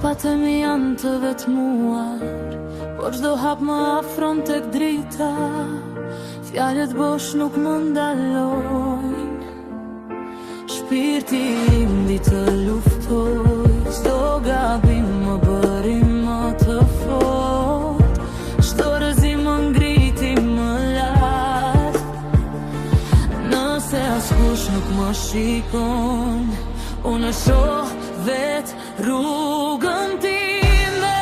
Patëm janë të vetmuar, por çdo hap më afron tek drita. Fjalët bosh nuk më ndalojnë, shpirti im di të luftoj. Çdo gabim më bëri më të fort, çdo rëzim më ngriti më lart. Nëse askush nuk më shikon, unë e shoh vet rrugën time.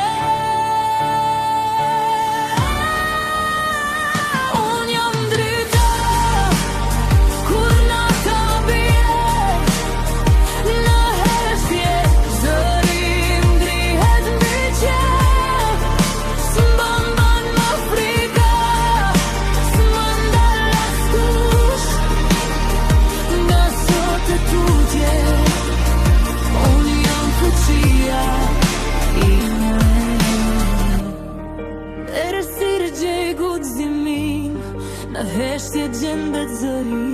Unë jam drita, kur nata bie, në heshtje zërim drihet mbi qef. S'mban më frika, s'më ndal askush, nga sot e tutje. Unë jam fuqia ime. Erësirë gjej guximin, në heshtje gjendet zëri.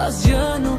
Asgjë nuk